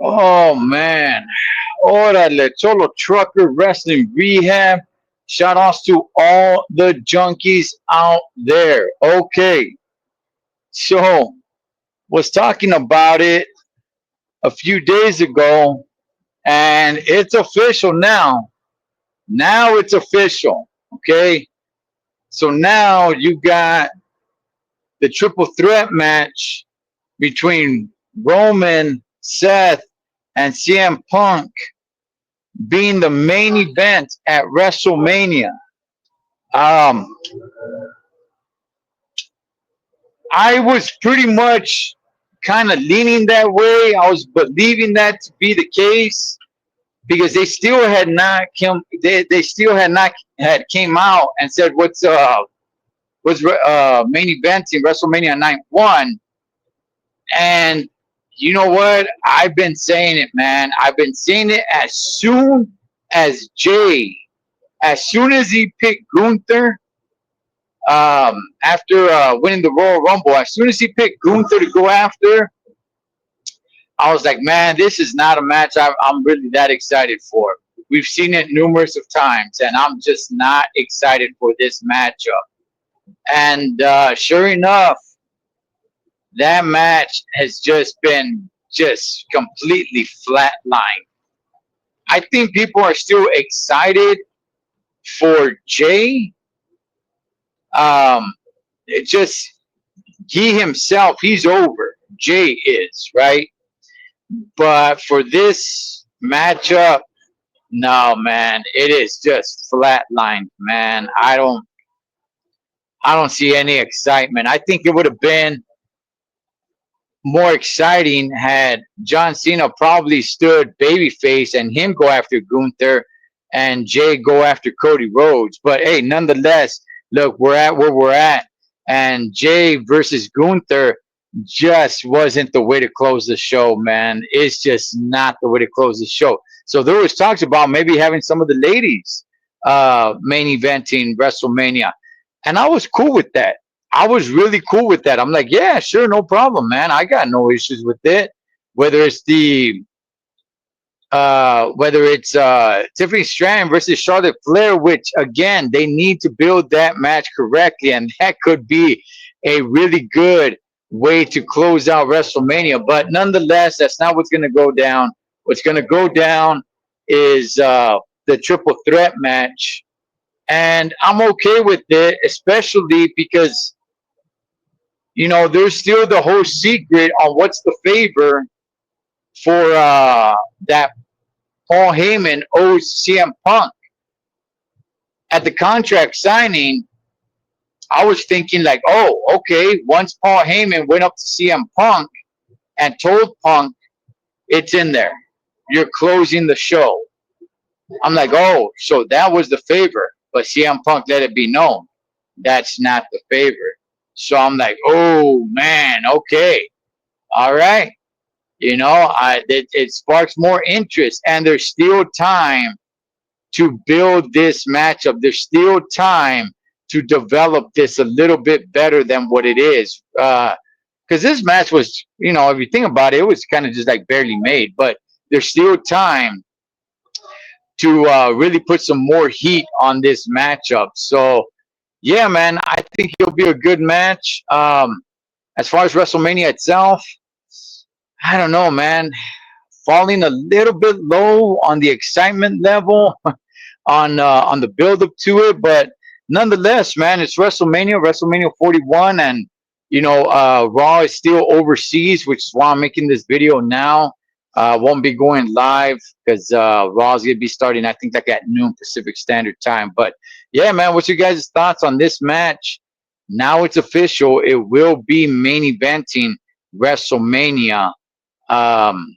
Oh man. Órale, Cholo Trucker Wrestling Rehab. Shout outs to all the junkies out there. Okay. So was talking about it a few days ago, and it's official now. Now it's official. Okay. So now you got the triple threat match between Roman, Seth, and CM Punk being the main event at WrestleMania. Um, I was pretty much kind of leaning that way. I was believing that to be the case because they still had not come. They still had not had came out and said what's main event in WrestleMania Night One. And you know what? I've been saying it, man. I've been saying it as Jay, as soon as he picked Gunther, after winning the Royal Rumble, as soon as he picked Gunther to go after, I was like, man, this is not a match I'm really that excited for. We've seen it numerous of times, and I'm just not excited for this matchup. And sure enough, that match has just been just completely flatlined. I think people are still excited for Jay. It just he himself, he's over. Jay is right, but for this matchup, no man, it is just flatlined, man. I don't see any excitement. I think it would have been more exciting had John Cena probably stood babyface and him go after Gunther and Jay go after Cody Rhodes. But hey, nonetheless, look, we're at where we're at. And Jay versus Gunther just wasn't the way to close the show, man. It's just not the way to close the show. So there was talks about maybe having some of the ladies main eventing WrestleMania. And I was cool with that. I was really cool with that. I'm like, yeah, sure, no problem, man. I got no issues with it. Whether it's the whether it's Tiffany Stratton versus Charlotte Flair, which again they need to build that match correctly, and that could be a really good way to close out WrestleMania. But nonetheless, that's not what's going to go down. What's going to go down is the triple threat match, and I'm okay with it, especially because there's still the whole secret on what's the favor for that Paul Heyman owes CM Punk. At the contract signing, I was thinking like, oh, okay, once Paul Heyman went up to CM Punk and told Punk, it's in there. You're closing the show. I'm like, oh, so that was the favor. But CM Punk let it be known that's not the favor. So I'm like, oh man, okay, all right. It sparks more interest, and there's still time to build this matchup. There's still time to develop this a little bit better than what it is. Because this match was, if you think about it, it was kind of just like barely made, but there's still time to really put some more heat on this matchup. So, yeah, man, I think it'll be a good match. As far as WrestleMania itself, I don't know, man. Falling a little bit low on the excitement level, on the build up to it, but nonetheless, man, it's WrestleMania 41, and Raw is still overseas, which is why I'm making this video now. Won't be going live because Raw is gonna be starting, I think, like at noon Pacific Standard Time. But yeah, man, what's your guys' thoughts on this match? Now it's official. It will be main eventing WrestleMania. Um,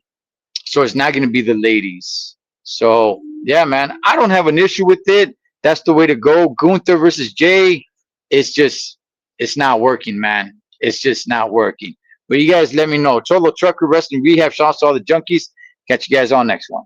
so it's not going to be the ladies. So yeah, man, I don't have an issue with it. That's the way to go. Gunther versus Jay, it's not working, man. It's just not working. But you guys let me know. Cholo Trucker Wrestling Rehab. Shouts to all the junkies. Catch you guys on next one.